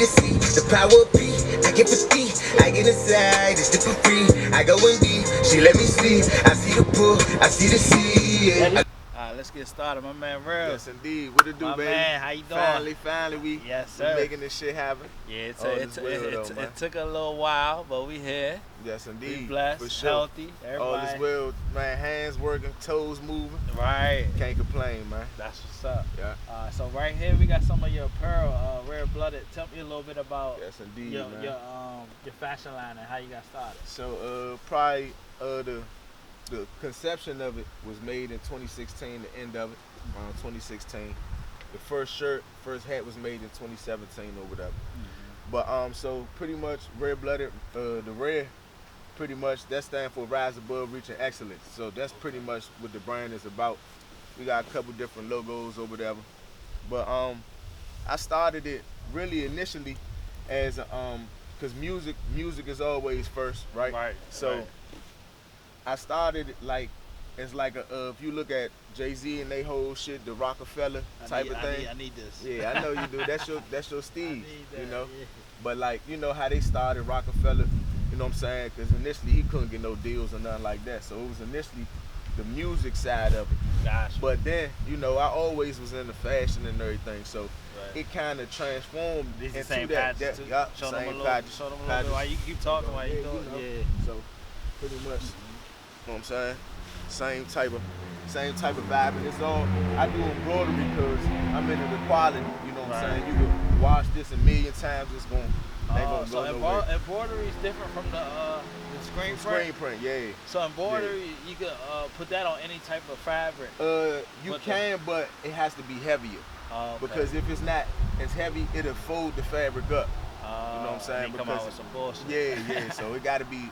to see the power be. I get 50, I get inside, it's different free. I go in deep, she let me sleep. I see the pool, I see the sea. Yeah. Alright, let's get started. My man Relus. Yes, indeed. What it do, My baby? man, how you doing? Finally, we making this shit happen. Yeah, it took a little while, but we here. Yes, indeed. We blessed, for sure. healthy, everybody. All is well, man. Hands working, toes moving. Right. Can't complain, man. That's what's up. Yeah. So right here we got some of your apparel, Rareblooded. Tell me a little bit about your fashion line and how you got started. So probably the conception of it was made in 2016, the end of it, around 2016. The first hat was made in 2017 or whatever. Mm-hmm. But so pretty much Rareblooded, the Rare, pretty much that stands for Rise Above Reaching Excellence. So that's pretty much what the brand is about. We got a couple different logos or whatever. But I started it really initially as because music is always first, right? Right. So right. I started it like it's like if you look at Jay-Z and they whole shit, the Rockefeller type of thing. I need this. Yeah, I know you do. That's your Steve, you know. Yeah. But like, you know how they started Rockefeller, you know what I'm saying? Because initially he couldn't get no deals or nothing like that. So it was initially the music side of it. Gotcha. But then, you know, I always was into fashion and everything. So right. it kind of transformed into that. Too? Show them a little bit. Why you keep talking while you doing it? Yeah. So pretty much, you know what I'm saying? Same type of vibe, and it's all I do embroidery because I'm into the quality. You know what I'm saying? You can wash this a million times, it's gonna go nowhere. Embroidery is different from the screen print. Screen print, yeah. So embroidery, you could put that on any type of fabric. You can, but it has to be heavier. Okay. Because if it's not as heavy, it'll fold the fabric up. You know what I'm saying? Come out with some bullshit. Yeah. So it gotta be.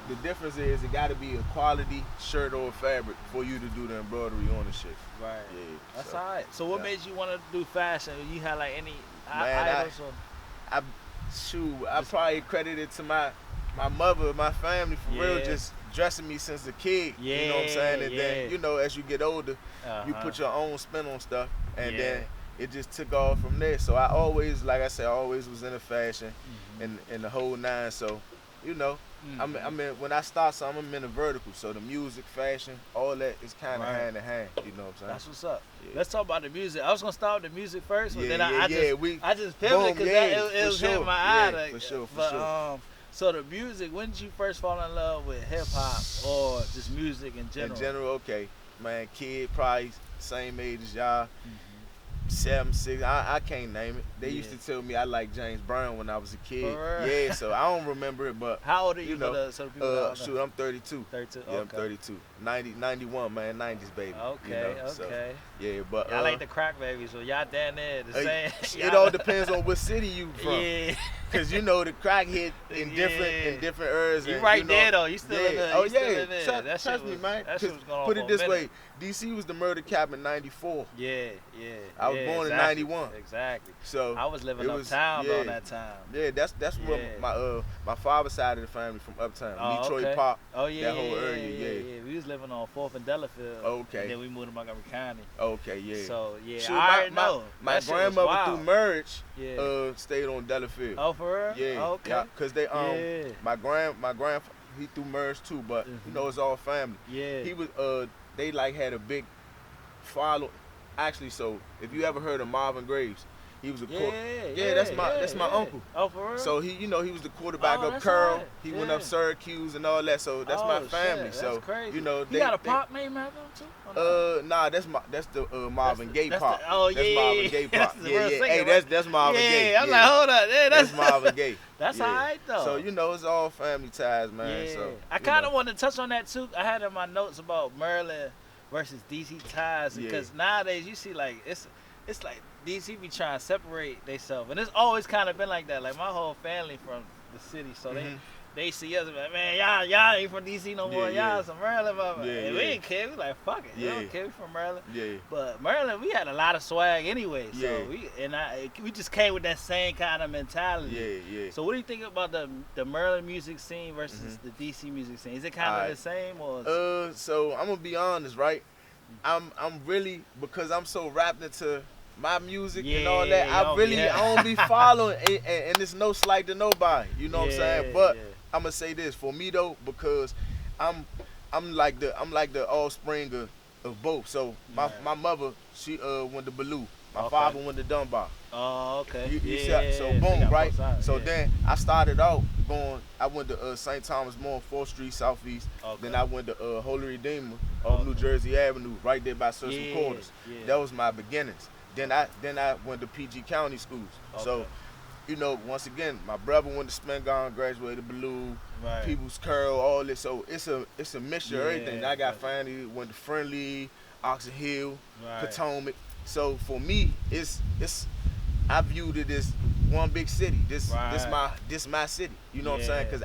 The difference is it gotta be a quality shirt or fabric for you to do the embroidery on the shit. Right. Yeah. That's alright. So what made you want to do fashion? You had like any idols? I probably credit it to my mother, my family for real, just dressing me since a kid. Yeah. You know what I'm saying? And then, you know, as you get older, you put your own spin on stuff, and then it just took off from there. So I always, like I said, I always was into fashion and the whole nine. So, you know, I mean, when I start something, I'm in a vertical. So the music, fashion, all that is kind of hand in hand. You know what I'm saying? That's what's up. Yeah. Let's talk about the music. I was gonna start with the music first, but then I just pivoted because it was hitting my eye. For sure. So the music, when did you first fall in love with hip hop or just music in general? In general, okay, man, kid, probably same age as y'all. 7, 6, I can't name it. They used to tell me I like James Brown when I was a kid. Yeah, so I don't remember it, but how old are you? Shoot, I'm 32. 32. Yeah, I'm 32. 91, man, 90s baby. Okay, you know? So, okay. yeah, but I like the crack baby, so y'all down there the same. It all depends on what city you from. Yeah. Cause you know the crack hit in different areas. You right there though. You still in there. Oh Still yeah. in there. Trust me, man. That shit was going on. Put it this way, DC was the murder cap in '94. Yeah. I was born in '91. Exactly. So I was living uptown during that time. Yeah, that's where my father's side of the family from uptown, Detroit Park. Oh yeah. That whole area. Yeah. We was living on 4th and Delafield. Okay. And then we moved to Montgomery County. Okay, yeah. So yeah, Shoot, I already know. My grandmother through marriage stayed on Delafield. Oh, for real? Yeah. Okay. Yeah, cause they my grandfather he through merge too, but you know it's all family. Yeah. He was they like had a big follow. Actually, so if you ever heard of Marvin Graves, he was a that's my uncle. Oh, for real? So he was the quarterback of Curl. Right. He went up Syracuse and all that. So that's my family. Shit. So that's crazy. you know he got a pop name after him too? Nah, that's the Marvin Gaye pop. That's Marvin Gaye pop. Yeah. Hey, that's Marvin Gaye. I'm like, hold up, that's Marvin Gaye. That's alright though. So you know it's all family ties, man. Yeah. So I kind of wanted to touch on that too. I had in my notes about Maryland versus DC ties because nowadays you see like it's like DC be trying to separate themselves, and it's always kind of been like that. Like my whole family from the city, so they see us like, man, y'all ain't from DC no more. Y'all some Maryland, and we ain't care. We like fuck it. We don't care. We from Maryland. Yeah. But Maryland, we had a lot of swag anyway. So we just came with that same kind of mentality. Yeah. So what do you think about the Maryland music scene versus the DC music scene? Is it kind of the same or? So I'm gonna be honest, right? I'm really, because I'm so wrapped into my music and all that. I don't be following, and it's no slight to nobody. You know what I'm saying? But I'm gonna say this for me though, because I'm like the offspring of both. So my mother, she went to Baloo. My father went to Dunbar. Oh, okay. So boom, right? So yeah. then I started out I went to St. Thomas More, 4th Street Southeast. Okay. Then I went to Holy Redeemer on New Jersey Avenue, right there by Cecil Quarters. Yeah. That was my beginnings. Then I went to PG County schools. Okay. So, you know, once again, my brother went to Spingarn, graduated Baloo, right. People's Curl, all this. So it's a mixture of everything. I got finally went to Friendly, Oxon Hill, right. Potomac. So for me, it's I viewed it as one big city. This my city. You know what I'm saying? Cause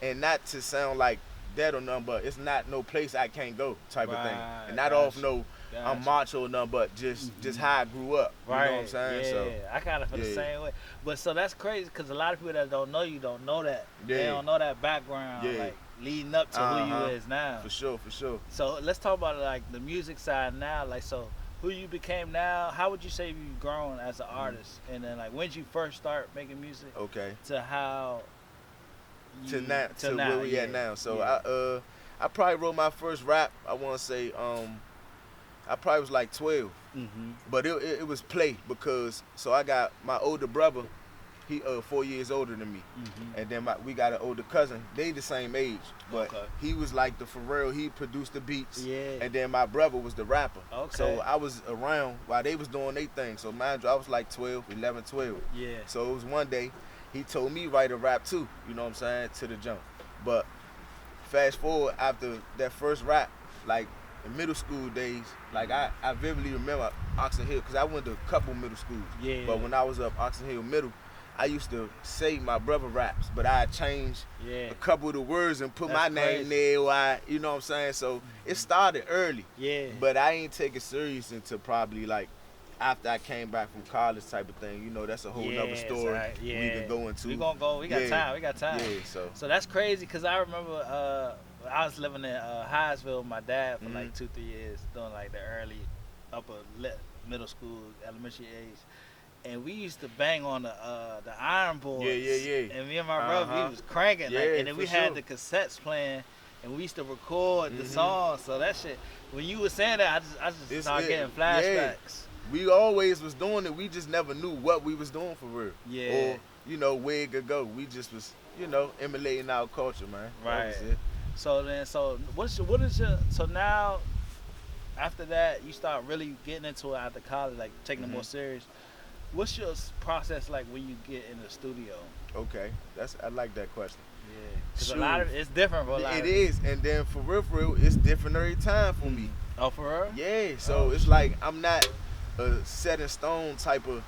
and not to sound like that or nothing, but it's not no place I can't go type of thing. And not off no I'm macho or nothing, but just how I grew up. You know what I'm saying? Yeah, so, I kind of feel the same way. But so that's crazy because a lot of people that don't know you don't know that. Yeah. They don't know that background, like leading up to who you is now. For sure. So let's talk about like the music side now. Like so. Who you became now? How would you say you've grown as an artist? And then like when did you first start making music? Okay. To how? To where we at now. So I probably wrote my first rap. I want to say I probably was like 12. But it was play because I got my older brother. He 4 years older than me, and then we got an older cousin. They the same age, but he was like the for real. He produced the beats, and then my brother was the rapper. Okay. So I was around while they was doing their thing. So mind you, I was like 11, 12. Yeah. So it was one day he told me write a rap too. You know what I'm saying, to the jump. But fast forward after that first rap, like in middle school days, like I vividly remember Oxon Hill because I went to a couple middle schools. Yeah. But when I was up Oxon Hill Middle, I used to say my brother raps, but I changed a couple of the words and put my name there. You know what I'm saying? So it started early. Yeah. But I ain't take it serious until probably like after I came back from college type of thing. You know, that's a whole nother story we can go into. We gonna go. We got time. We got time. Yeah. So that's crazy because I remember I was living in Hyattsville with my dad for like 2-3 years, doing like the early upper middle school, elementary age. And we used to bang on the iron boards. Yeah. And me and my brother, we was cranking. And then we had the cassettes playing, and we used to record the songs. So that shit, when you were saying that, I just started getting flashbacks. Yeah. We always was doing it. We just never knew what we was doing for real. Yeah. Or, you know, where it could go. We just was, you know, emulating our culture, man. Right. So now, after that, you start really getting into it after college, like taking it more serious. What's your process like when you get in the studio? Okay, I like that question. Yeah, because a lot of it's different for a lot. It is, and then for real, it's different every time for me. Oh, for real? Yeah, so it's like I'm not a set in stone type of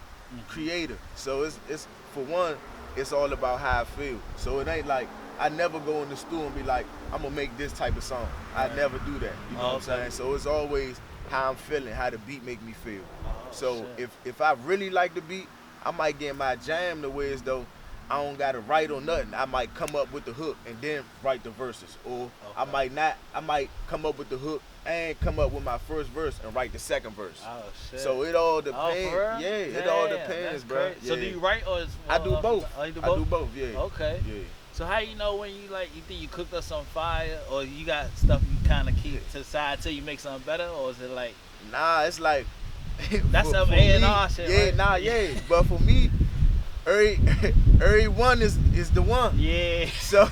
creator. So it's for one, it's all about how I feel. So it ain't like I never go in the studio and be like, I'm gonna make this type of song. I never do that. You know what I'm saying? So it's always how I'm feeling, how the beat make me feel. So if I really like the beat, I might get my jam the way as though I don't gotta write or nothing. I might come up with the hook and then write the verses. Or I might not. I might come up with the hook and come up with my first verse and write the second verse. Oh shit. So it all depends. It all depends, bro. Yeah. So do you write or I do both. Oh, you do both? I do both, yeah. Okay. Yeah. So how you know when you think you cooked up some fire, or you got stuff you kind of keep to the side till you make something better, or is it like? Nah, it's like. That's some A&R shit, yeah, right? But for me, every one is the one. Yeah. So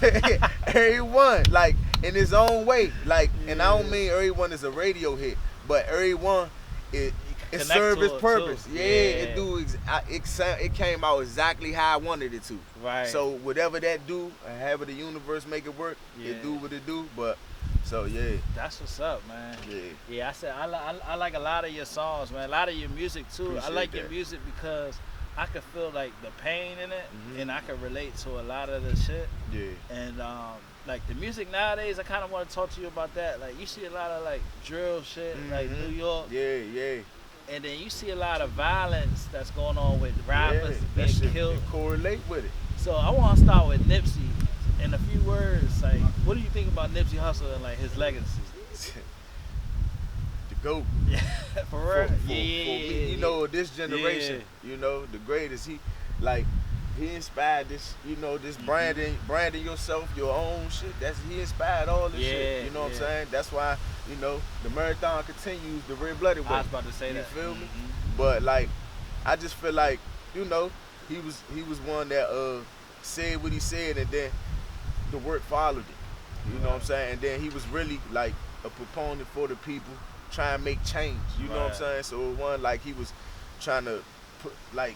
every one, like in his own way, like, and I don't mean every one is a radio hit, but every one it served its purpose. Yeah, it came out exactly how I wanted it to. Right. So whatever that do, however the universe make it work, it do what it do. But. So yeah, that's what's up, man. Yeah. I said I like a lot of your songs, man. A lot of your music too. Appreciate I like your music because I could feel like the pain in it, and I can relate to a lot of the shit. Yeah. And like the music nowadays, I kind of want to talk to you about that. Like you see a lot of like drill shit, like New York. Yeah. And then you see a lot of violence that's going on with rappers being killed. Correlate with it. So I want to start with Nipsey. In a few words, like, what do you think about Nipsey Hussle and like his legacy? The GOAT. Yeah, for real. For me, you know, this generation, Yeah. you know, the greatest. He inspired this, you know, this branding yourself, your own shit. He inspired all this shit. You know what I'm saying? That's why, you know, the marathon continues the Red-Blooded way. I was about to say you that. feel me? But like, I just feel like, you know, he was one that said what he said, and then the work followed it. You know what I'm saying? And then he was really like a proponent for the people, trying to make change. You know what I'm saying? So it wasn't like he was trying to put like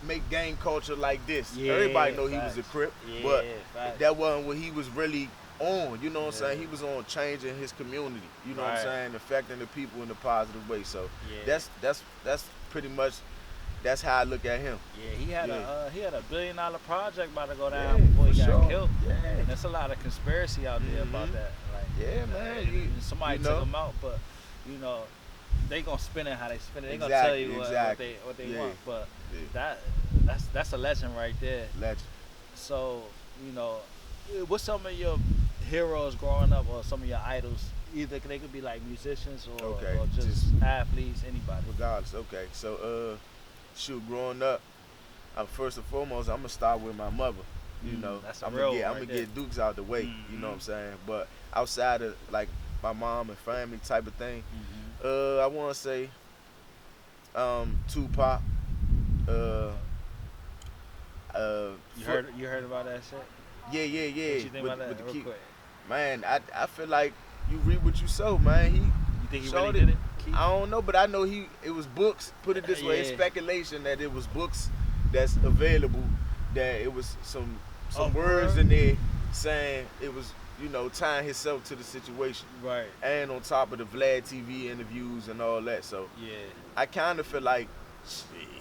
make gang culture like this. Everybody know he was a Crip, but that wasn't what he was really on. You know what I'm saying? He was on changing his community. You know what I'm saying? Affecting the people in a positive way. So that's pretty much. That's how I look at him. Yeah, he had a $1 billion project about to go down before he got killed. Yeah, there's a lot of conspiracy out there about that. Like, man. Somebody took him out, but you know, they gonna spin it how they spin it. They gonna tell you what they want. But that's a legend right there. Legend. So you know, what's some of your heroes growing up, or some of your idols? Either they could be like musicians or just athletes, anybody. Regardless. Okay, so shoot, growing up, first and foremost, I'm gonna start with my mother. You know, I'm gonna get Dukes out the way. You know what I'm saying? But outside of like my mom and family type of thing, I want to say Tupac. You heard about that shit? Yeah. What you think about that? Real quick. Man, I feel like you read what you sow, man. You think he really did it? I don't know, but I know it was books. Put it this way, it's speculation that it was books that's available. That it was some words in there saying it was, you know, tying himself to the situation. Right. And on top of the Vlad TV interviews and all that, so I kind of feel like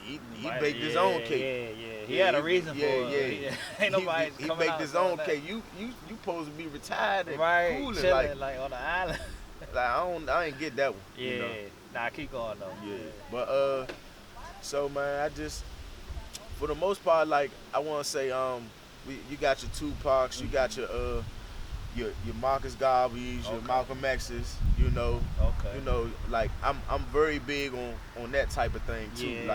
he baked his own cake. He had a reason for it. Ain't nobody he baked his own cake. You supposed to be retired and cooling, chilling, like on the island. Like I ain't get that one. Yeah, you know? Nah, keep going though. Yeah, but so man, I just for the most part, like I want to say, you got your Tupacs, you got your Marcus Garveys, your Malcolm X's, you know. You know, like I'm very big on that type of thing too.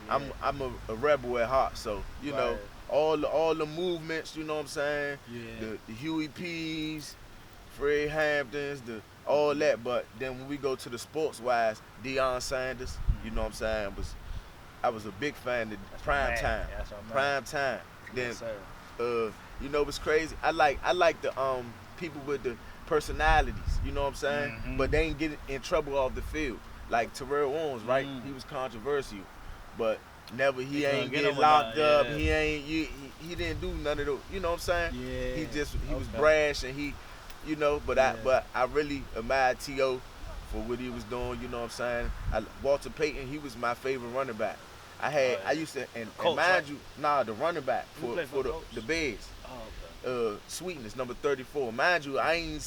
I'm a rebel at heart, so you know all the movements. You know what I'm saying? Yeah. The Huey P's, Fred Hamptons, all that. But then when we go to the sports wise, Deion Sanders, you know what I'm saying? I was a big fan of Prime Time. Prime Time. Then you know what's crazy? I like the people with the personalities, you know what I'm saying? But they ain't get in trouble off the field. Like Terrell Owens, right? He was controversial, but he ain't get locked up. He didn't do none of those. You know what I'm saying? Yeah. He was brash and he, you know. But I really admire T.O. for what he was doing. You know what I'm saying? Walter Payton, he was my favorite running back. I used to and mind you, the running back for the Bears. Sweetness, number 34. Mind you, I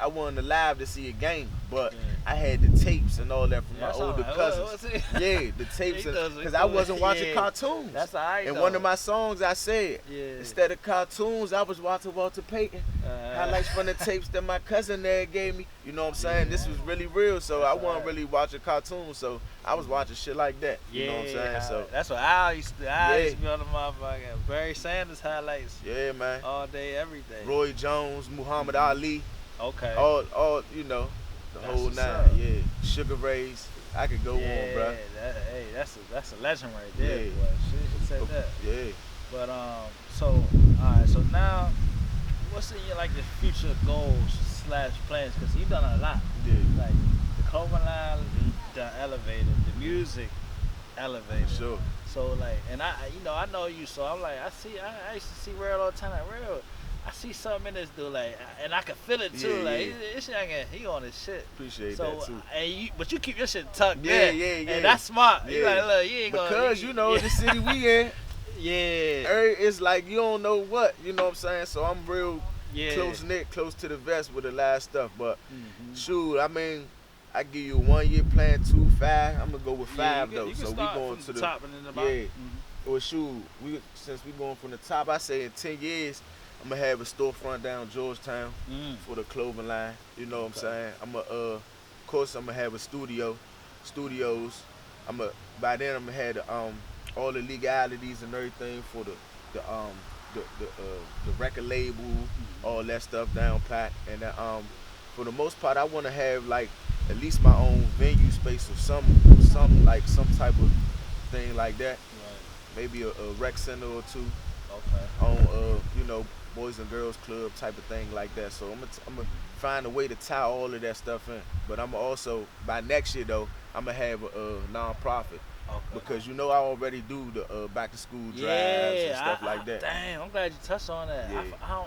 wasn't alive to see a game, but I had the tapes and all that from my older cousins. The tapes, because I wasn't watching cartoons. That's all right. And one of my songs I said, instead of cartoons, I was watching Walter Payton. Highlights from the tapes that my cousin there gave me. You know what I'm saying? This was really real, so I wasn't really watching cartoons, so I was watching shit like that. You know what I'm saying? So that's what I used to do. I used to be on the motherfucking Barry Sanders highlights. Yeah, man. All day, every day. Roy Jones, Muhammad Ali. Okay. All you know, the whole nine. Yeah. Sugar Rays. I could go on, bro. That's a legend right there. Yeah. Boy. Shit said that. Yeah. But so alright, so now what's in your future goals / plans? Because you've done a lot. Yeah. Like the clothing line, done elevated, the music elevated. Sure. So and I know you, so I'm like, I used to see Real all the time. Like Real, I see something in this dude, and I can feel it too. This youngin, he on his shit. Appreciate that too. But you keep your shit tucked in. Yeah. And that's smart. Yeah. You like, look, you ain't gonna. Because you know the city we in. Yeah. It's like you don't know what, you know what I'm saying? So I'm real close knit, close to the vest with the last stuff. But shoot, I mean, I give you a 1 year plan, 2, 5. I'm gonna go with 5 though. You can so we going from to the top and then the bottom. Well, shoot, since we going from the top, I say in 10 years, I'm gonna have a storefront down Georgetown for the clothing line. You know what I'm saying? I'm gonna of course I'm gonna have a studios. By then I'm gonna have all the legalities and everything for the um the record label, all that stuff down pat. And for the most part, I want to have like at least my own venue space or some type of thing like that. Right. Maybe a rec center or two Okay. on boys and girls club type of thing like that. So I'm gonna find a way to tie all of that stuff in. But I'm also by next year though I'm gonna have a non-profit. Okay. Because I already do the back to school drives and stuff like that. Damn, I'm glad you touched on that. Yeah.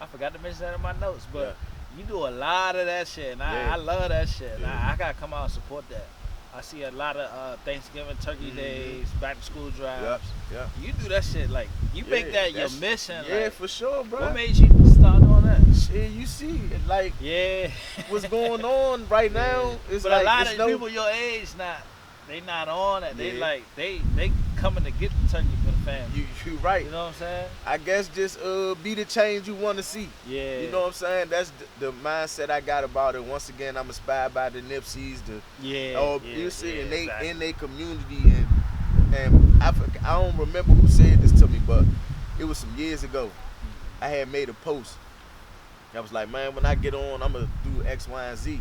I forgot to mention that in my notes, but Yeah. you do a lot of that shit, and I love that shit. Yeah. I gotta come out and support that. I see a lot of Thanksgiving turkey days, back to school drives. Yeah. You do that shit like you make that your that's- mission. Yeah, like, for sure, bro. what made you start doing that? Shit, you see, like Yeah. what's going on right now? It's But like a lot it's of no, people your age they not on it. They Yeah. like they coming to get the turkey for the family. you right. You know what I'm saying? I guess just be the change you want to see. Yeah. You know what I'm saying? That's the mindset I got about it. Once again, I'm inspired by the Nipseys, you see, and they exactly. in their community, and I don't remember who said this to me, but it was some years ago. I had made a post. I was like, man, when I get on, I'm gonna do X, Y, and Z.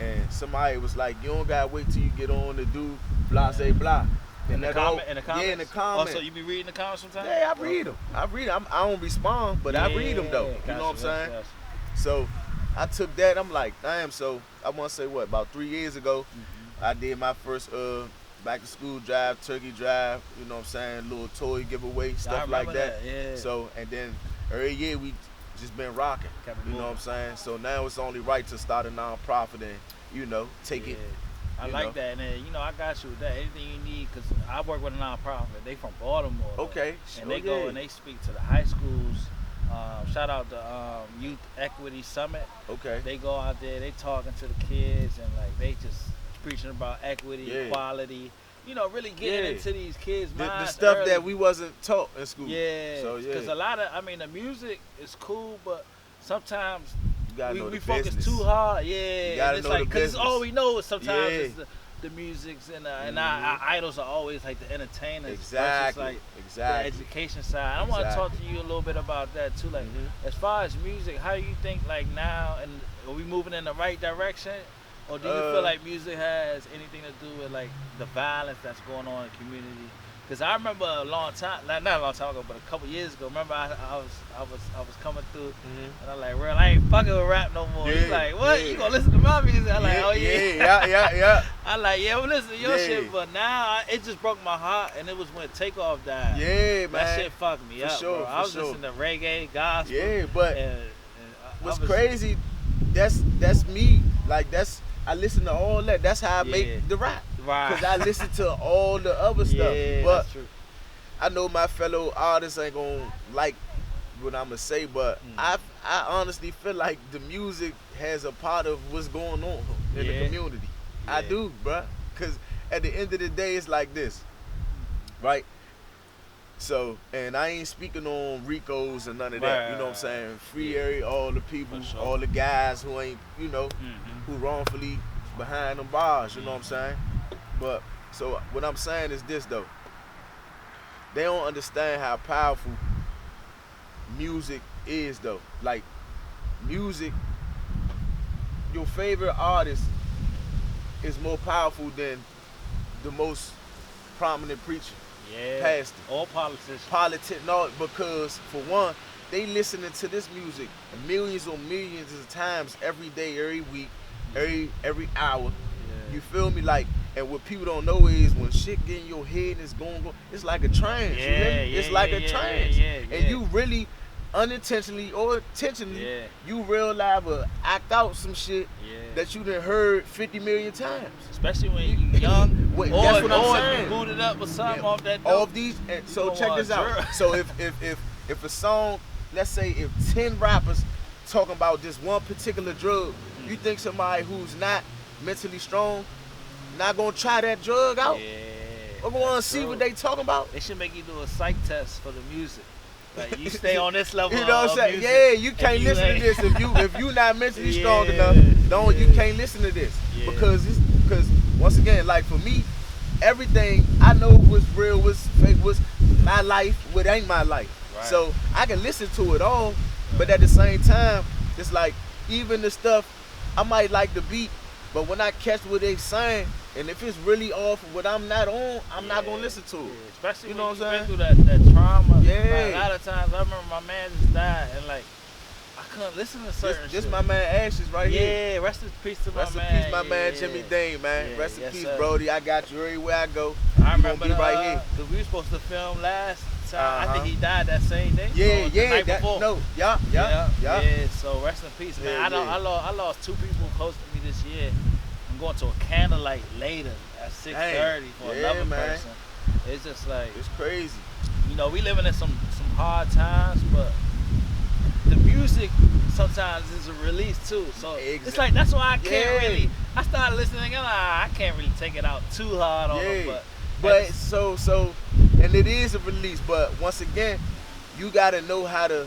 And somebody was like, you don't gotta wait till you get on to do blah, say blah. In the comments? Yeah, in the comments. Oh, so you be reading the comments sometimes? Yeah, I read them. I don't respond, but I read them though. You Gotcha, know what I'm saying? gotcha. So I took that. I'm like, damn. So I want to say what? About 3 years ago, I did my first back to school drive, turkey drive. You know what I'm saying? Little toy giveaway, stuff like remember that. yeah. So and then every year we just been rocking. Kept it You know what I'm moving. saying? So now it's only right to start a non-profit and take it. I you like know. that, and then, I got you with that. Anything you need, because I work with a nonprofit. They from Baltimore. though. Okay. And they go and they speak to the high schools. Shout out to Youth Equity Summit. Okay. They go out there, they talking to the kids, and like they just preaching about equity, Yeah. equality. Really getting Yeah. into these kids' The minds stuff early. that we wasn't taught in school. Yeah. So yeah. Because a lot of, the music is cool, but sometimes You gotta know we the focus business. too hard. You Yeah. gotta And it's know the like, because it's all we business. know is sometimes Yeah. is the music's and our idols are always like the entertainers. Exactly. Versus like Exactly. the education side. I want to talk Exactly. to you a little bit about that too. Like, as far as music, how you think like now, and are we moving in the right direction? Or do you feel like music has anything to do with like the violence that's going on in the community? Because I remember a long time, not a long time ago, but a couple years ago. Remember I was coming through, and I'm like, "Real, I ain't fucking with rap no more." He's Yeah, like, "What? yeah. You gonna listen to my music?" I'm like, "Oh yeah." yeah. I like, "Yeah, I'm listening to your Yeah. shit," but now it just broke my heart, and it was when Takeoff died. Yeah, man. That shit fucked me For up, sure, bro. for I was sure. listening to reggae, gospel. Yeah, but and what's I was- crazy, that's me. Like I listen to all that. That's how I Yeah. make the rap. Right. Cause I listen to all the other stuff. Yeah, But that's true. I know my fellow artists ain't gonna like what I'ma say, but I honestly feel like the music has a part of what's going on in the Yeah. community. I Yeah. do, bruh. Cause at the end of the day, it's like this, right? So, and I ain't speaking on Ricos and none of that. You know what I'm saying? Free area, all the people, For sure. all the guys who ain't, who wrongfully behind them bars. You know what I'm saying? But so what I'm saying is this though. They don't understand how powerful music is though. Like music, your favorite artist is more powerful than the most prominent preacher, Yeah. pastor, All politicians. no, because for one, they listening to this music millions on millions of times every day, every week, every hour. Yeah. You feel me? Like, and what people don't know is when shit get in your head and it's going, it's like a trance. You hear me? It's like a trance. And you really unintentionally or intentionally, you real live act out some shit that you done heard 50 million times. Especially when you young. Wait, or that's what I'm or saying. you booted up with something off that All dope. of these, and You so gonna check want this a out. drill. So if a song, let's say if 10 rappers talking about this one particular drug, you think somebody who's not mentally strong not gonna try that drug out? Yeah. Or gonna that's see true. what they talking about? They should make you do a psych test for the music. Like you stay on this level. You know what I'm of saying? music, Yeah, you and can't listen to ain't- this if you not mentally strong Yeah. enough. you can't listen to this Yeah. because once again, like for me, everything I know was real, was fake, was my life, what ain't my life. Right. So I can listen to it all, but at the same time, it's like even the stuff I might like the beat, but when I catch what they saying, and if it's really off of what I'm not on, I'm not gonna listen to it. Yeah, especially You when know what you I'm been through that trauma. Yeah. Like, a lot of times, I remember my man just died, and like I couldn't listen to certain This shit. my man Ashes right here. Yeah, rest in peace to Rest my in man. peace, my man Yeah, Jimmy yeah. Dane, man. Yeah, Rest in yes, peace, sir. Brody. I got you everywhere I go. I You remember gonna be right here. because we were supposed to film last time. I Uh-huh. think he died that same day. Yeah, or the yeah, night that, before. no, yeah. So rest in peace, man. Yeah, I lost two people close to me this year. I'm going to a candlelight later at 6:30 for Yeah, another man. person. It's just like, It's crazy. you know, we living in some hard times, but the music sometimes is a release too. So it's like that's why I can't really. I started listening and I can't really take it out too hard on them, but so and it is a release, but once again, you gotta know how to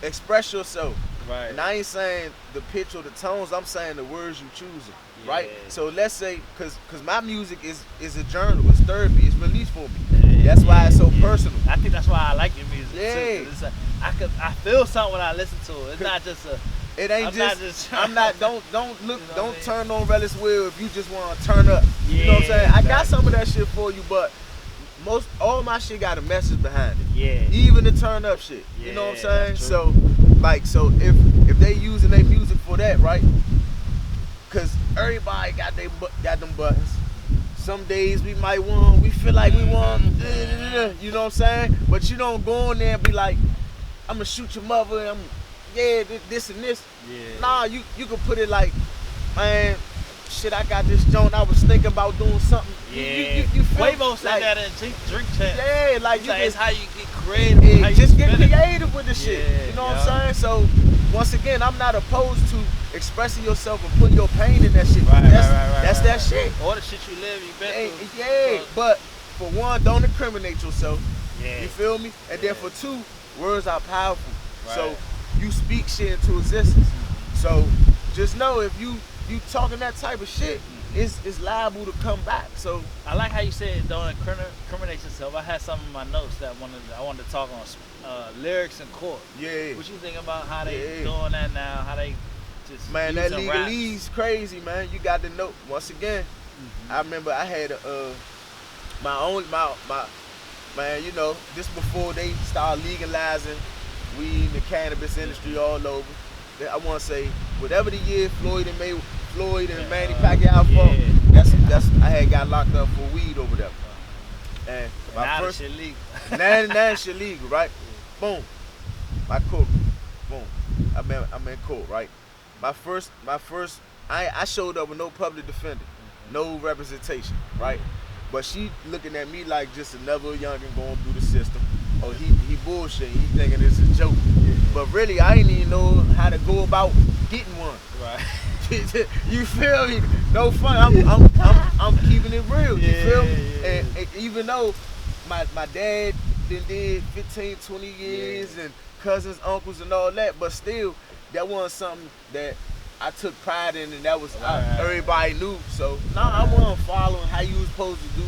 express yourself. right. And I ain't saying the pitch or the tones, I'm saying the words you choosing. Right? Yeah. So let's say, cause my music is a journal, it's therapy, it's release for me. That's why it's so personal. I think that's why I like your music Yeah. too. 'Cause it's I feel something when I listen to it. It's not just a. It ain't I'm not just I'm not. Don't look. You know what Don't I mean? turn on Relus Will if you just want to turn up. You know what I'm Yeah, saying? I got exactly. some of that shit for you, but all my shit got a message behind it. Yeah. Even the turn up shit. You know what I'm Yeah, saying? that's So if they using their music for that, right? Cause everybody got them buttons. Some days we feel like we want, you know what I'm saying? But you don't go in there and be like, I'm gonna shoot your mother, and this and this. Yeah. Nah, you can put it like, man, shit, I got this joint, I was thinking about doing something. Yeah. You feel Quavo said like, that in Drink Champ. yeah, like It's you like, can, it's how you get creative. how you just get spin it. creative with the shit. Yeah, You know what yeah. I'm saying? So once again, I'm not opposed to expressing yourself and putting your pain in that shit. Right, That's right, that shit. All the shit you live, you been through. Yeah, but for one, don't incriminate yourself. Yeah. You feel me? And then for two, words are powerful. Right. So you speak shit into existence. So just know if you talking that type of shit, it's liable to come back. So I like how you said don't incriminate yourself. I had some in my notes that I wanted to talk on lyrics in court. yeah. What you think about how they Yeah. doing that now? How they just Man, that using raps? legalese crazy, man. You got to know. Once again, I remember I had my man. You know, this before they started legalizing weed in the cannabis industry all over. I want to say whatever the year Floyd and Manny Pacquiao fought. That's I had got locked up for weed over there. And my Now first that shit legal. now shit legal, right? Boom. My court. Boom. I'm in court, right? My first I showed up with no public defender, no representation, right? But she looking at me like just another youngin' going through the system. Oh, he bullshit. He thinking it's a joke. But really, I didn't even know how to go about getting one. Right. You feel me? No fun. I'm keeping it real. You feel me? Yeah. And even though my dad did 15, 20 years and cousins, uncles, and all that, but still, that wasn't something that I took pride in, and that was everybody knew. So I wasn't following how you was supposed to do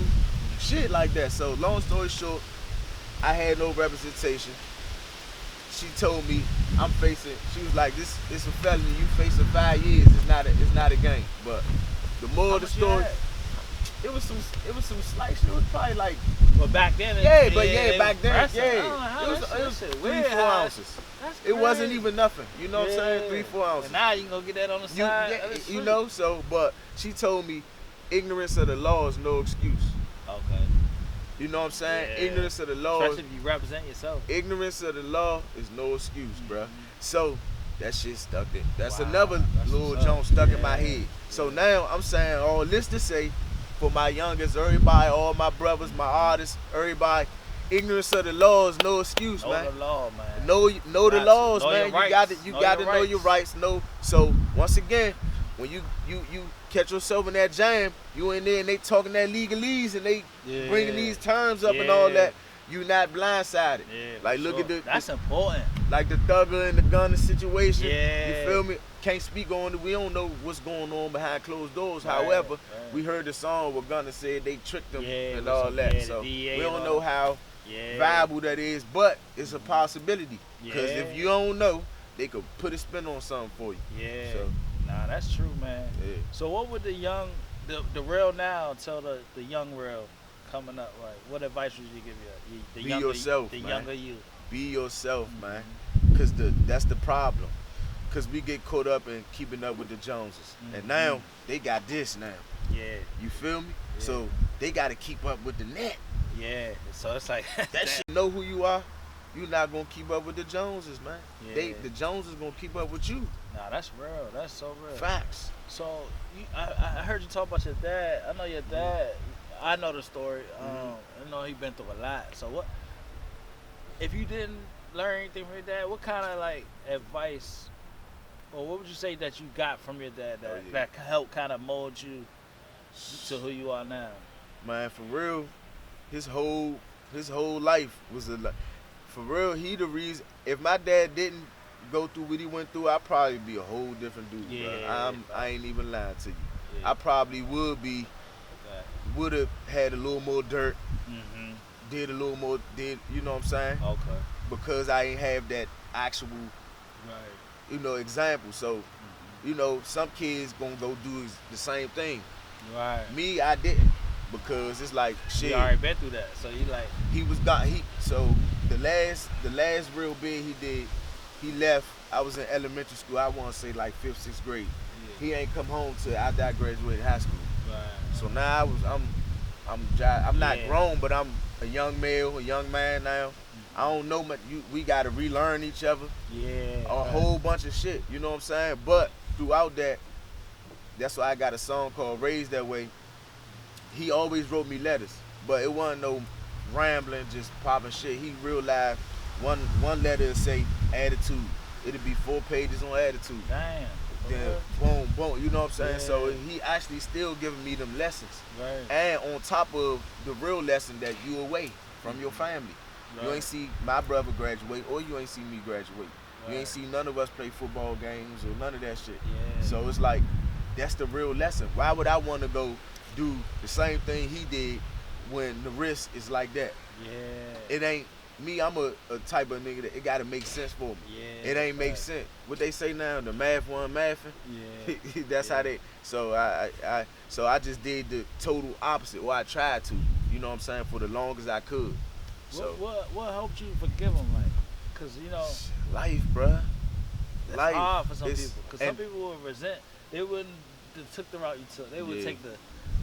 shit like that. So long story short, I had no representation. She told me she was like, this is a felony, you facing 5 years, it's not a game. But the moral of the story, it was some slight shit. It was probably like, But back then, back then, impressive. yeah. I don't know how It was that shit 3, weird 4 how ounces. that's It wasn't crazy. even nothing. You know what I'm saying? 3, 4 ounces. And now you can go get that on the side. That's You sweet. know, so, but she told me ignorance of the law is no excuse. Okay. You know what I'm saying? Yeah. Ignorance of the law, Especially if you represent yourself. ignorance of the law is no excuse, bruh. So that shit stuck in. That's Wow, another that's little what's up. jump stuck in my Yeah. head. So now I'm saying all this to say, for my youngest, everybody, all my brothers, my artists, everybody, ignorance of the law is no excuse, Know man. the law, man. Know the laws, Know man. your You got to rights. you Know got to your know your rights. So once again, when you catch yourself in that jam, you in there and they talking that legalese and they bringing these terms up and all that. You not blindsided. Yeah, Like for look sure. at That's important. like the thugger and the gunner situation. Yeah. You feel me? can't speak on it. We don't know what's going on behind closed doors. Right, However, right. we heard the song where Gunna said they tricked them Yeah, and with all some- that. yeah, the So DEA we and don't all know that. how Yeah. viable that is, but it's a possibility. Because Yeah. if you don't know, they could put a spin on something for you. Yeah. So Nah, that's true, man. yeah. So what would the real now tell the young real coming up? Like, what advice would you give the Be younger, yourself, the man. younger you? Be yourself, man. Cause that's the problem. Cause we get caught up in keeping up with the Joneses, and now they got this now. Yeah. You feel me? Yeah. So they got to keep up with the net. Yeah. So it's like That shit. Know who you are. You're not gonna keep up with the Joneses, man. Yeah. The Joneses gonna keep up with you. Nah, that's real. That's so real. Facts. So I heard you talk about your dad. I know your dad. I know the story. I know he been through a lot. So what? If you didn't learn anything from your dad, what kind of like advice, or what would you say that you got from your dad that helped kind of mold you to who you are now? Man, for real, his whole life was for real. He the reason. If my dad didn't go through what he went through, I'd probably be a whole different dude. Yeah, bro. I ain't even lying to you. Yeah. I probably would have had a little more dirt, did a little more, you know what I'm saying? Okay. Because I ain't have that actual, Right. Example. So, some kids gonna go do the same thing. Right. Me, I didn't, because it's like shit. You already been through that, so you like. He was gone. So the last real bid he did, he left. I was in elementary school. I want to say like 5th, 6th grade. Yeah. He ain't come home till after I graduated high school. Right. So now I'm not grown, but I'm a young male, a young man now. I don't know much. We gotta relearn each other. Yeah. A whole bunch of shit. You know what I'm saying? But throughout that, that's why I got a song called "Raised That Way." He always wrote me letters, but it wasn't no rambling, just popping shit. He real life. One letter would say attitude. It'd be 4 pages on attitude. Damn. Then boom, boom. You know what I'm saying? Yeah. So he actually still giving me them lessons. Right. And on top of the real lesson that you away from your family. You ain't see my brother graduate, or you ain't see me graduate. Right. You ain't see none of us play football games or none of that shit. Yeah. So it's like, that's the real lesson. Why would I want to go do the same thing he did when the risk is like that? Yeah. It ain't me. I'm a type of nigga that it gotta make sense for me. Yeah. It ain't make sense. What they say now, the math one mathing. Yeah. That's how they. So I just did the total opposite. Or I tried to. You know what I'm saying? For the longest I could. So What helped you forgive him, like? Cause life, bruh. that's Life. hard for some It's- people. Cause some and- people would resent. They wouldn't took the route you took. They would Yeah. take the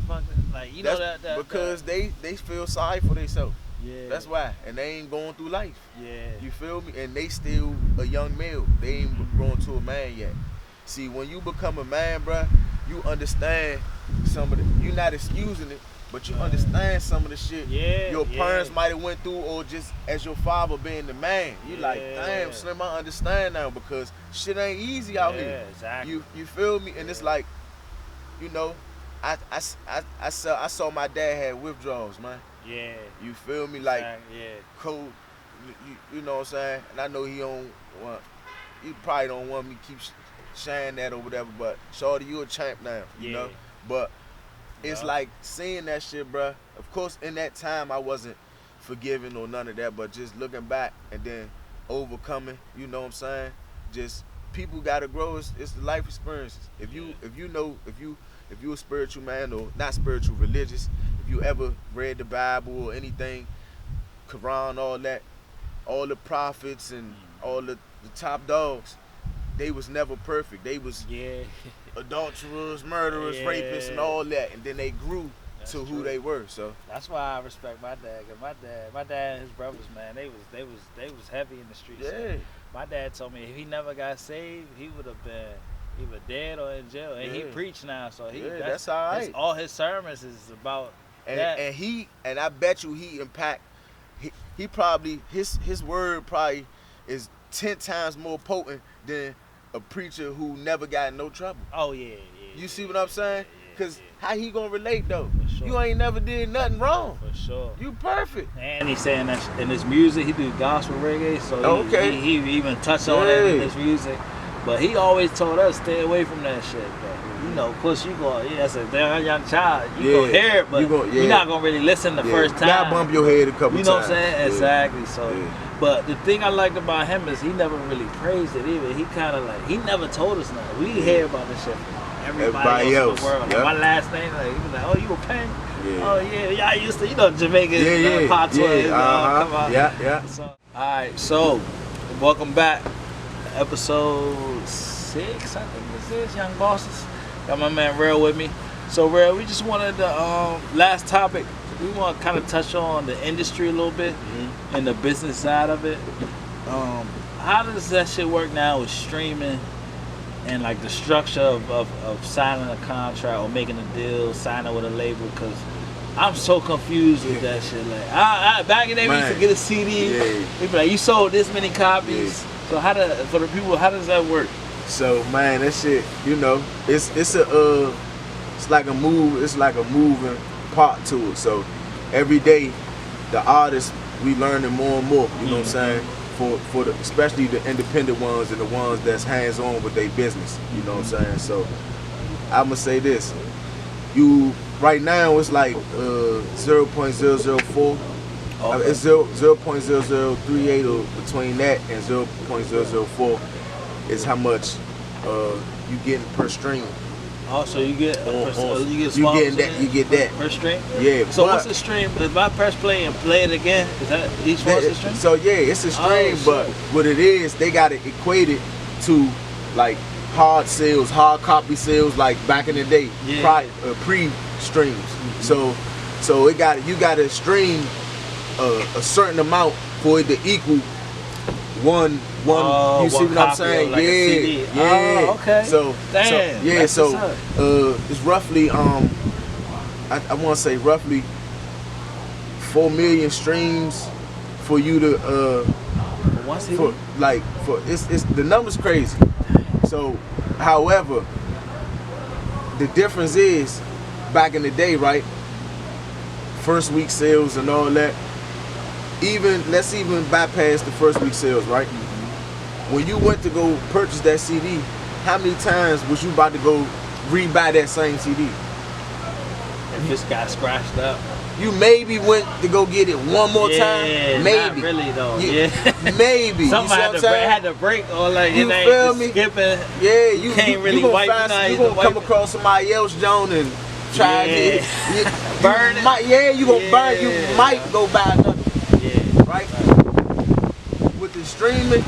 fucking That's that because they feel sorry for themselves. yeah. That's why, and they ain't going through life. Yeah. You feel me? And they still a young male. They ain't grown to a man yet. See, when you become a man, bruh, you understand some of the. You're not excusing it, but you understand some of the shit your parents might have went through, or just as your father being the man. You like, damn, Slim, I understand now, because shit ain't easy out here. Exactly. You feel me? And it's like, I saw my dad had withdrawals, man. Yeah. You feel me? Like yeah. cold, you know what I'm saying? And I know he probably don't want me to keep sharing that or whatever, but shorty, you a champ now, you know? But it's like seeing that shit, bruh. Of course, in that time, I wasn't forgiving or none of that, but just looking back and then overcoming, you know what I'm saying? Just people gotta grow. It's the life experiences. If you a spiritual man, or not spiritual, religious, if you ever read the Bible or anything, Quran, all that, all the prophets and all the top dogs, they was never perfect. They was adulterers, murderers, rapists, and all that, and then they grew to who they were. So that's why I respect my dad. Cause my dad and his brothers, man, they was heavy in the streets. Yeah. So my dad told me if he never got saved, he would have been either dead or in jail. And he preached now, so that's all right. All his sermons is about that. And I bet you he probably his word probably is 10 times more potent than a preacher who never got in no trouble. Oh yeah. You see what I'm saying? Cause how he gonna relate though? Sure. You ain't never did nothing wrong. For sure. You perfect. And he's saying that in his music, he do gospel reggae, so Okay. he even touched on it in his music. But he always told us stay away from that shit. But, you know, of course you go, that's a damn young child. You gonna hear it, but you're not gonna really listen the first time. You gotta bump your head a couple times. You know what I'm saying? Exactly. So, but the thing I liked about him is he never really praised it either. He kind of like, he never told us nothing. We hear about this shit from everybody else in the world. Like my last name, like, he was like, oh, you a Payne? Yeah. Oh yeah, I used to, you know, Jamaican patois. Come on. Yeah. So, all right, so welcome back, episode 6, I think this is Young Bosses. Got my man Rel with me. So Rel, we just wanted the last topic. We want to kind of touch on the industry a little bit and the business side of it. How does that shit work now with streaming? And like the structure of signing a contract or making a deal, signing with a label, because I'm so confused with that shit. Like, I back in the day, we used to get a CD. They be like, you sold this many copies. So for the people, how does that work? So man, that shit, you know, it's like a moving part to it. So every day, the artists, we learning more and more. You know what I'm saying? For especially the independent ones and the ones that's hands-on with their business, you know what I'm saying? So I'ma say this, right now it's like 0.004, it's 0.0038 or between that and 0.004 is how much you getting per stream. Oh, so you get you get that per stream? Yeah. So what's the stream? If I press play and play it again, is that each one's a stream? So yeah, it's a stream, but what it is, they got it equated to like hard copy sales, like back in the day, pre-streams. So you got to stream a certain amount for it to equal one. You see what I'm saying? Like a CD. Yeah. Oh, okay. So it's roughly I want to say roughly 4 million streams for you to it's the number's crazy. So, however, the difference is back in the day, right? First week sales and all that. Let's even bypass the first week sales, right? When you went to go purchase that CD, how many times was you about to go rebuy that same CD? If this got scratched up. You maybe went to go get it one more time. Maybe. Not really though. Maybe. Something had to break or like you feel me? Skipping. Yeah, you can't really you wipe. You gonna come across somebody else, Joan, and try to burn it. You gonna burn. You might go buy another. Right? With the streaming,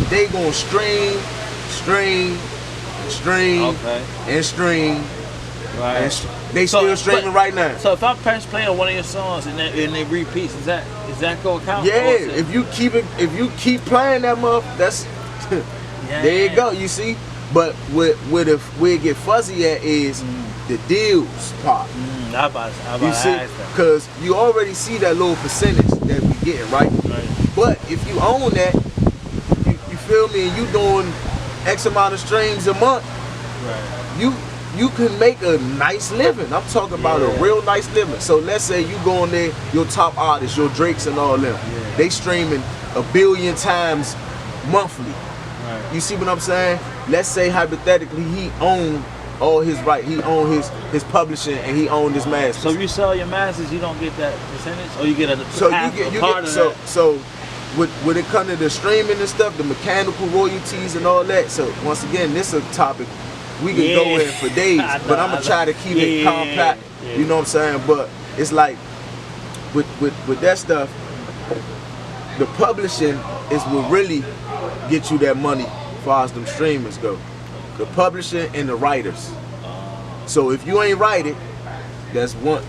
they gonna stream, and stream. Right. And they still streaming right now. So if I press play on one of your songs and they repeats, is that gonna count? Yeah. If you keep playing that that's there you go. You see. But where it get fuzzy at is the deals part. You see, because you already see that little percentage that we getting, right? But if you own that, you feel me, and you doing X amount of streams a month, you can make a nice living. I'm talking about a real nice living. So let's say you go on there, your top artists, your Drakes and all them, they streaming 1 billion times monthly. You see what I'm saying? Let's say hypothetically he owned all his right, he owned his publishing and he owned his masters. So if you sell your masters, you don't get that percentage, or you get a part of that. So when it comes to the streaming and stuff, the mechanical royalties and all that. So once again, this is a topic we can go in for days, but I'm gonna try to keep it compact. You know what I'm saying? But it's like with that stuff, the publishing is what really get you that money as far as them streamers go. The publishing and the writers. So if you ain't write it, that's one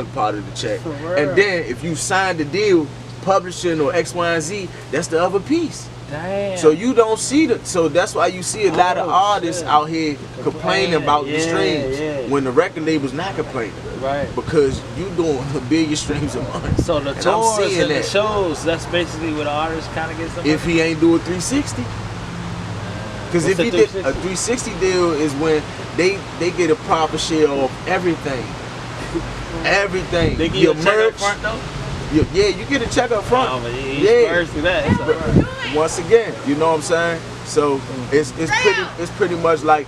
part of the check. And then if you sign the deal, publishing or X, Y, and Z, that's the other piece. Damn. So you don't see so that's why you see a lot of artists out here complaining about the streams when the record label's not complaining. Right. Because you doing 1 billion streams a month. So the tours and the shows, that's basically what the artist kind of gets the money. If he ain't do a 360. Because if he did a 360 deal is when they get a proper share of everything. Everything. They give you a check up front though? You get a check up front. That. Once again, you know what I'm saying? So it's pretty much like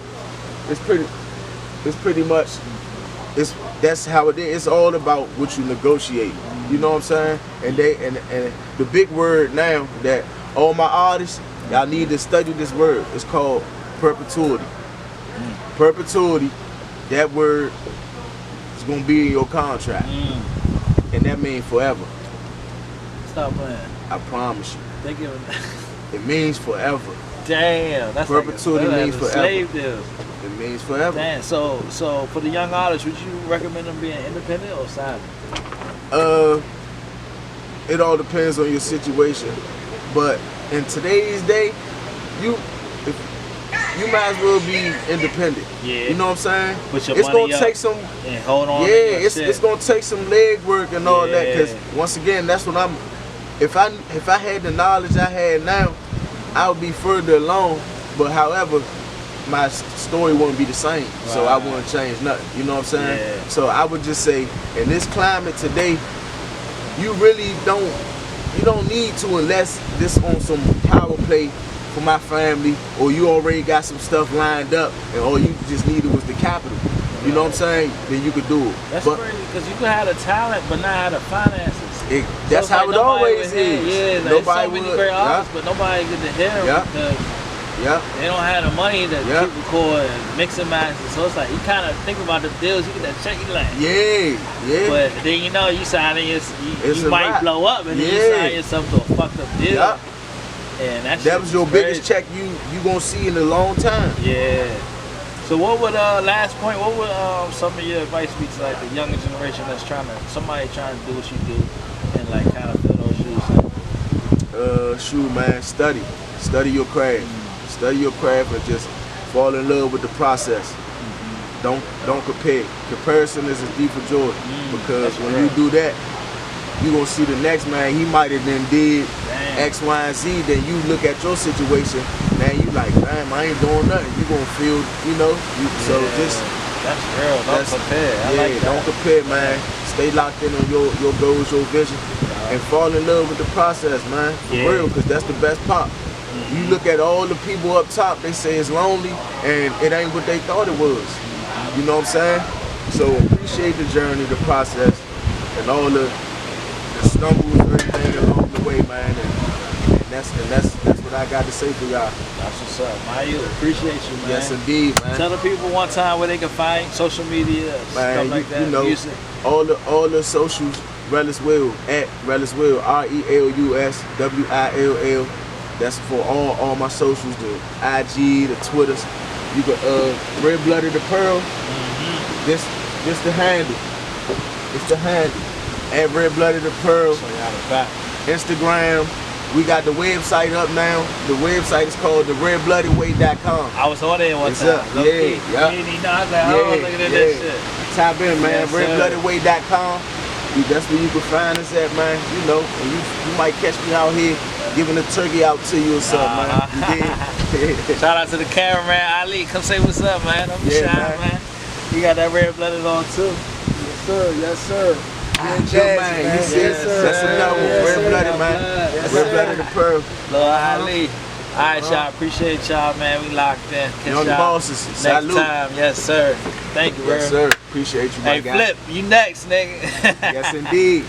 that's how it is. It's all about what you negotiate. You know what I'm saying? And the big word now that all my artists, y'all need to study this word. It's called perpetuity. Perpetuity, that word is gonna be in your contract. And that means forever. Stop playing. I promise you. They giving. It means forever. Damn, that's perpetuity like means forever. Slave deal. It means forever. Damn. So for the young artists, would you recommend them being independent or signing? It all depends on your situation, but in today's day, you might as well be independent. Yeah. You know what I'm saying? Put your it's money gonna up take some. and hold on. Yeah, it's gonna take some leg work and all that. Cause once again, that's what I'm. If I had the knowledge I had now, I would be further along. But however, my story wouldn't be the same. Right. So I wouldn't change nothing. You know what I'm saying? Yeah. So I would just say, in this climate today, you really don't need to unless this on some power play for my family, or you already got some stuff lined up and all you just needed was the capital. You know what I'm saying? Then you could do it. That's crazy, because you can have the talent but not have the finances. That's how it always is. Yeah, like nobody so many great artists, but nobody get to hear them because they don't have the money to keep recording, mix and masters. So it's like you kind of think about the deals, you get that check, you like, But then you know you signing you might blow up, and then you sign yourself to a fucked up deal. And that was your biggest check you gonna see in a long time. Yeah. So what would last point? What would some of your advice be to like the younger generation that's somebody trying to do what you do and like kind of fill those shoes? Shoot, man, study your craft. Study your craft and just fall in love with the process. Don't compare. Comparison is a thief of joy, because when you do that, you gonna see the next man. He might have then did X, Y, and Z. Then you look at your situation, man. You like, damn, I ain't doing nothing. You gonna feel, so just that's real. Don't compare. I like that. Don't compare, man. Stay locked in on your goals, your vision, and fall in love with the process, man. For real, because that's the best part. You look at all the people up top, they say it's lonely, and it ain't what they thought it was. You know what I'm saying? So appreciate the journey, the process, and all the stumbles, everything along the way, man. And that's what I got to say for y'all. That's what's up, man. Appreciate you, man. Yes, indeed, man. Tell the people one time where they can find social media, man, stuff like that. You know, music. All the socials, Relus Will, at Relus Will, RELUS WILL. That's for all my socials, the IG, the Twitters. You can Rareblooded the Pearl. This the handle. It's the handle. At Rareblooded the Pearl. So y'all the back. Instagram. We got the website up now. The website is called theredbloodedway.com. I was on there one time. Up. Yeah. You didn't know, I was like, oh, look at that shit. Type in, man, redbloodedway.com. That's where you can find us at, man. You know, and you might catch me out here giving a turkey out to you or something, man. Shout out to the cameraman, Ali. Come say what's up, man. Don't be shy, man. You got that Rareblooded on, too. Yes, sir. Yes, sir. Yes, sir. That's another one. Rareblooded, man. Rareblooded the Pearl. Lord Ali. All right, y'all. Appreciate y'all, man. We locked in. Catch Young bosses. Next Salute. time. Yes, sir. Thank you, Yes, sir. Appreciate you, my guy. Hey, Flip. You next, nigga. Yes, indeed.